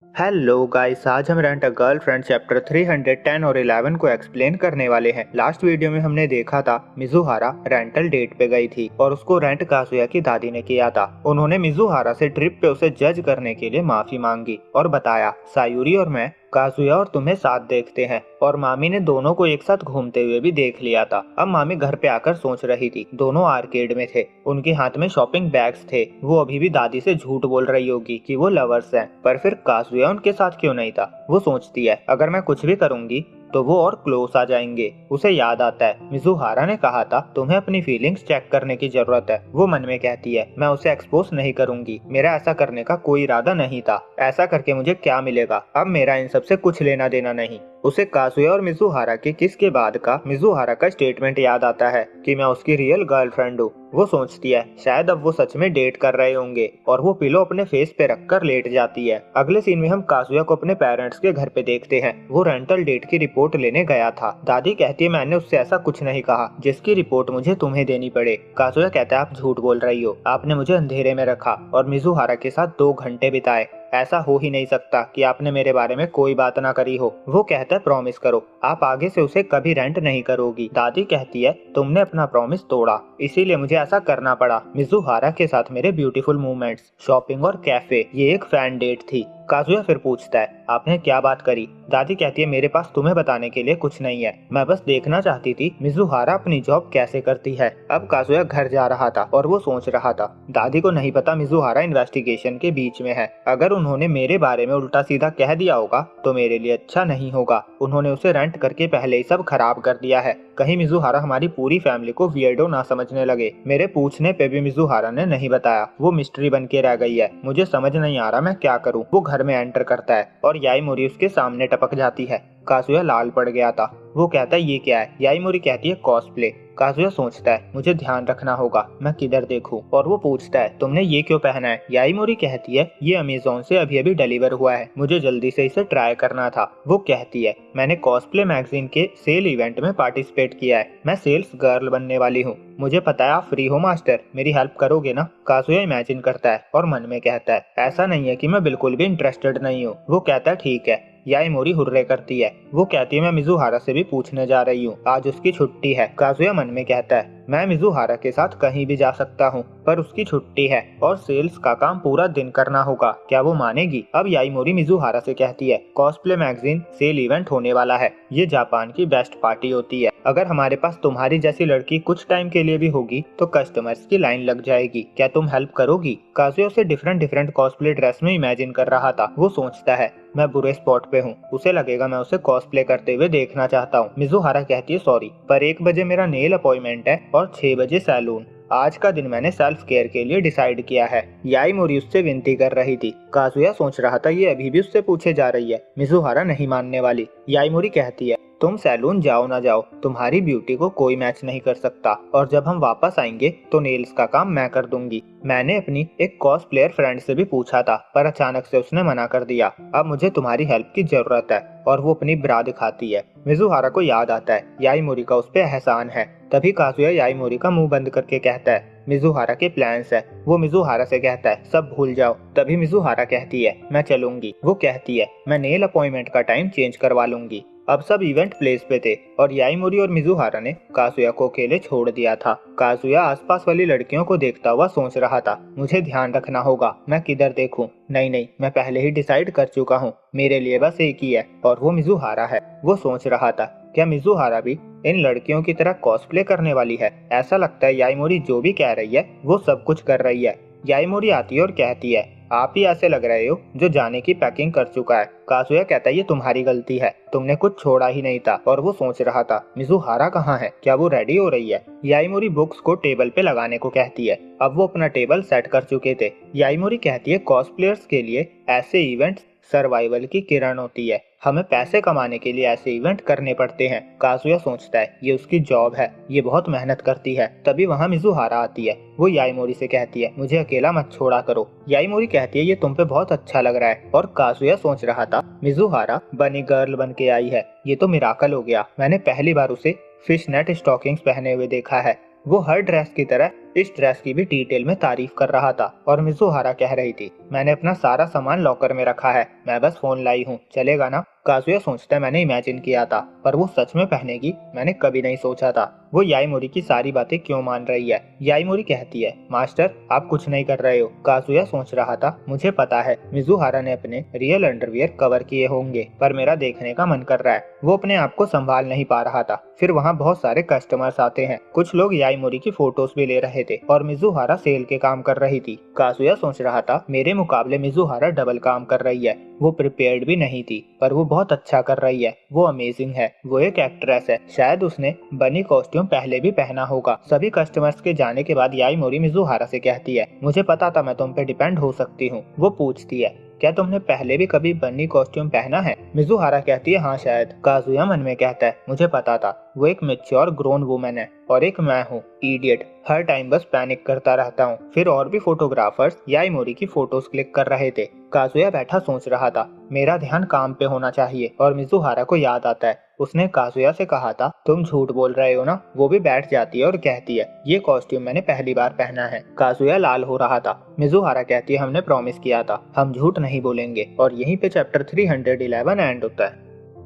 Hello guys, आज हम rent a girlfriend chapter 310 और 11 को एक्सप्लेन करने वाले हैं। लास्ट वीडियो में हमने देखा था मिजुहारा रेंटल डेट पे गई थी और उसको रेंट काजुया की दादी ने किया था। उन्होंने मिजुहारा से ट्रिप पे उसे जज करने के लिए माफी मांगी और बताया सायूरी और मैं काजुया और तुम्हें साथ देखते हैं। और मामी ने दोनों को एक साथ घूमते हुए भी देख लिया था। अब मामी घर पे आकर सोच रही थी। दोनों आर्केड में थे, उनके हाथ में शॉपिंग बैग्स थे। वो अभी भी दादी से झूठ बोल रही होगी कि वो लवर्स हैं, पर फिर काजुया उनके साथ क्यों नहीं था। वो सोचती है अगर मैं कुछ भी करूंगी तो वो और क्लोज आ जाएंगे। उसे याद आता है मिजुहारा ने कहा था तुम्हें अपनी फीलिंग्स चेक करने की जरूरत है। वो मन में कहती है मैं उसे एक्सपोज नहीं करूंगी, मेरा ऐसा करने का कोई इरादा नहीं था। ऐसा करके मुझे क्या मिलेगा, अब मेरा इन सब से कुछ लेना देना नहीं। उसे काजुया और मिजुहारा के किस के बाद का मिजुहारा का स्टेटमेंट याद आता है कि मैं उसकी रियल गर्लफ्रेंड हूँ। वो सोचती है शायद अब वो सच में डेट कर रहे होंगे और वो पिलो अपने फेस पे रखकर लेट जाती है। अगले सीन में हम काजुया को अपने पेरेंट्स के घर पे देखते हैं। वो रेंटल डेट की रिपोर्ट लेने गया था। दादी कहती है मैंने उससे ऐसा कुछ नहीं कहा जिसकी रिपोर्ट मुझे तुम्हें देनी पड़े। काजुया कहता है आप झूठ बोल रही हो, आपने मुझे अंधेरे में रखा और मिजुहारा के साथ 2 घंटे बिताए। ऐसा हो ही नहीं सकता कि आपने मेरे बारे में कोई बात ना करी हो। वो कहता है प्रॉमिस करो आप आगे से उसे कभी रेंट नहीं करोगी। दादी कहती है तुमने अपना प्रॉमिस तोड़ा, इसीलिए मुझे ऐसा करना पड़ा। मिजुहारा के साथ मेरे ब्यूटीफुल मूवमेंट्स, शॉपिंग और कैफे, ये एक फैन डेट थी। काजुया फिर पूछता है आपने क्या बात करी। दादी कहती है मेरे पास तुम्हें बताने के लिए कुछ नहीं है, मैं बस देखना चाहती थी मिजुहारा अपनी जॉब कैसे करती है। अब काजुया घर जा रहा था और वो सोच रहा था दादी को नहीं पता मिजुहारा इन्वेस्टिगेशन के बीच में है। अगर उन्होंने मेरे बारे में उल्टा सीधा कह दिया होगा तो मेरे लिए अच्छा नहीं होगा। उन्होंने उसे रेंट करके पहले ही सब खराब कर दिया है। कहीं मिजुहारा हमारी पूरी फैमिली को वियर्डो ना समझने लगे। मेरे पूछने पे भी मिजुहारा ने नहीं बताया, वो मिस्ट्री बन के रह गई है। मुझे समझ नहीं आ रहा मैं क्या करूं। वो घर में एंटर करता है और याईमोरी उसके सामने टपक जाती है। काजुया लाल पड़ गया था। वो कहता है ये क्या है। याईमोरी कहती है कॉस्प्ले। काजुया सोचता है मुझे ध्यान रखना होगा, मैं किधर देखूं। और वो पूछता है तुमने ये क्यों पहना है। याईमोरी कहती है ये अमेज़न से अभी अभी डिलीवर हुआ है, मुझे जल्दी से इसे ट्राई करना था। वो कहती है मैंने कॉस्प्ले मैगजीन के सेल इवेंट में पार्टिसिपेट किया है, मैं सेल्स गर्ल बनने वाली हूँ। मुझे पता है आप फ्री हो मास्टर, मेरी हेल्प करोगे ना। काजुया इमेजिन करता है और मन में कहता है ऐसा नहीं है कि मैं बिल्कुल भी इंटरेस्टेड नहीं हूँ। वो कहता है ठीक है। याईमोरी हुर्रे करती है। वो कहती है मैं मिजुहारा से भी पूछने जा रही हूँ, आज उसकी छुट्टी है। काजुया मन में कहता है मैं मिजुहारा के साथ कहीं भी जा सकता हूँ, पर उसकी छुट्टी है और सेल्स का काम पूरा दिन करना होगा, क्या वो मानेगी। अब याईमोरी मिजुहारा से कहती है कॉस्प्ले मैगजीन सेल इवेंट होने वाला है, ये जापान की बेस्ट पार्टी होती है। अगर हमारे पास तुम्हारी जैसी लड़की कुछ टाइम के लिए भी होगी तो कस्टमर्स की लाइन लग जाएगी, क्या तुम हेल्प करोगी। काजुया उसे डिफरेंट डिफरेंट कॉस्प्ले ड्रेस में इमेजिन कर रहा था। वो सोचता है मैं बुरे स्पॉट पे हूँ, उसे लगेगा मैं उसे कॉस्प्ले करते हुए देखना चाहता हूँ। मिजुहारा कहती है सॉरी पर 1 बजे मेरा नेल अपॉइंटमेंट है और 6 बजे सैलून। आज का दिन मैंने सेल्फ केयर के लिए डिसाइड किया है। याईमोरी उससे विनती कर रही थी। काजुया सोच रहा था ये अभी भी उससे पूछे जा रही है। मिजुहारा नहीं मानने वाली। याईमोरी कहती है तुम सैलून जाओ ना जाओ, तुम्हारी ब्यूटी को कोई मैच नहीं कर सकता और जब हम वापस आएंगे तो नेल्स का काम मैं कर दूंगी। मैंने अपनी एक कॉस्प्लेयर फ्रेंड से भी पूछा था पर अचानक से उसने मना कर दिया। अब मुझे तुम्हारी हेल्प की जरूरत है। और वो अपनी ब्रा दिखाती है। मिजुहारा को याद आता है याईमोरी का उस पे एहसान है। तभी काजुया याईमोरी का मुंह बंद करके कहता है मिजुहारा के प्लान्स है। वो मिजुहारा से कहता है सब भूल जाओ। तभी मिजुहारा कहती है मैं चलूंगी। वो कहती है मैं नेल अपॉइंटमेंट का टाइम चेंज करवा लूंगी। अब सब इवेंट प्लेस पे थे और याईमोरी और मिजुहारा ने काजुया को अकेले छोड़ दिया था। काजुया आसपास वाली लड़कियों को देखता हुआ सोच रहा था मुझे ध्यान रखना होगा, मैं किधर देखूं। नहीं, मैं पहले ही डिसाइड कर चुका हूँ, मेरे लिए बस एक ही है और वो मिजुहारा है। वो सोच रहा था क्या मिजुहारा भी इन लड़कियों की तरह कॉस्प्ले करने वाली है। ऐसा लगता है याईमोरी जो भी कह रही है वो सब कुछ कर रही है। याईमोरी आती है और कहती है आप ही ऐसे लग रहे हो जो जाने की पैकिंग कर चुका है। काजुया कहता है ये तुम्हारी गलती है, तुमने कुछ छोड़ा ही नहीं था। और वो सोच रहा था मिजुहारा कहाँ है, क्या वो रेडी हो रही है। याईमोरी बुक्स को टेबल पे लगाने को कहती है। अब वो अपना टेबल सेट कर चुके थे। याईमोरी कहती है कॉस्प्लेयर्स के लिए ऐसे इवेंट्स सर्वाइवल की किरण होती है, हमें पैसे कमाने के लिए ऐसे इवेंट करने पड़ते हैं। काजुया सोचता है ये उसकी जॉब है, ये बहुत मेहनत करती है। तभी वहाँ मिजुहारा आती है। वो याईमोरी से कहती है मुझे अकेला मत छोड़ा करो। याईमोरी कहती है ये तुम पे बहुत अच्छा लग रहा है। और काजुया सोच रहा था मिजुहारा बनी गर्ल बन के आई है, ये तो मिराकल हो गया। मैंने पहली बार उसे फिश नेट स्टॉकिंग्स पहने हुए देखा है। वो हर ड्रेस की तरह इस ड्रेस की भी डिटेल में तारीफ कर रहा था और मिजुहारा कह रही थी, मैंने अपना सारा सामान लॉकर में रखा है, मैं बस फोन लाई हूँ, चलेगा ना। काजुया सोचता है, मैंने इमेजिन किया था पर वो सच में पहनेगी, मैंने कभी नहीं सोचा था। वो याईमोरी की सारी बातें क्यों मान रही है। याईमोरी कहती है, मास्टर आप कुछ नहीं कर रहे हो। काजुया सोच रहा था, मुझे पता है मिजुहारा ने अपने रियल अंडरवियर कवर किए होंगे पर मेरा देखने का मन कर रहा है। वो अपने आप को संभाल नहीं पा रहा था। फिर वहाँ बहुत सारे कस्टमर्स आते हैं, कुछ लोग याईमोरी की फोटोज भी ले रहे थे और मिजुहारा सेल के काम कर रही थी। काजुया सोच रहा था, मेरे मुकाबले मिजुहारा डबल काम कर रही है। वो प्रिपेयर्ड भी नहीं थी पर वो बहुत अच्छा कर रही है, वो अमेजिंग है, वो एक एक्ट्रेस है, शायद उसने बनी कॉस्ट्यूम पहले भी पहना होगा। सभी कस्टमर्स के जाने के बाद याईमोरी मिजुहारा से कहती है, मुझे पता था मैं तुम पे डिपेंड हो सकती हूँ। वो पूछती है, क्या तुमने पहले भी कभी बन्नी कॉस्ट्यूम पहना है। मिजुहारा कहती है, हाँ शायद। काजुया मन में कहता है, मुझे पता था, वो एक मैच्योर ग्रोन वुमेन है और एक मैं हूँ इडियट, हर टाइम बस पैनिक करता रहता हूँ। फिर और भी फोटोग्राफर्स याईमोरी की फोटोज क्लिक कर रहे थे। काजुया बैठा सोच रहा था, मेरा ध्यान काम पे होना चाहिए। और मिजुहारा को याद आता है, उसने काजुया से कहा था, तुम झूठ बोल रहे हो ना। वो भी बैठ जाती है और कहती है, ये कॉस्ट्यूम मैंने पहली बार पहना है। काजुया लाल हो रहा था। मिजुहारा कहती है, हमने प्रॉमिस किया था, हम झूठ नहीं बोलेंगे। और यहीं पे चैप्टर 311 एंड होता है।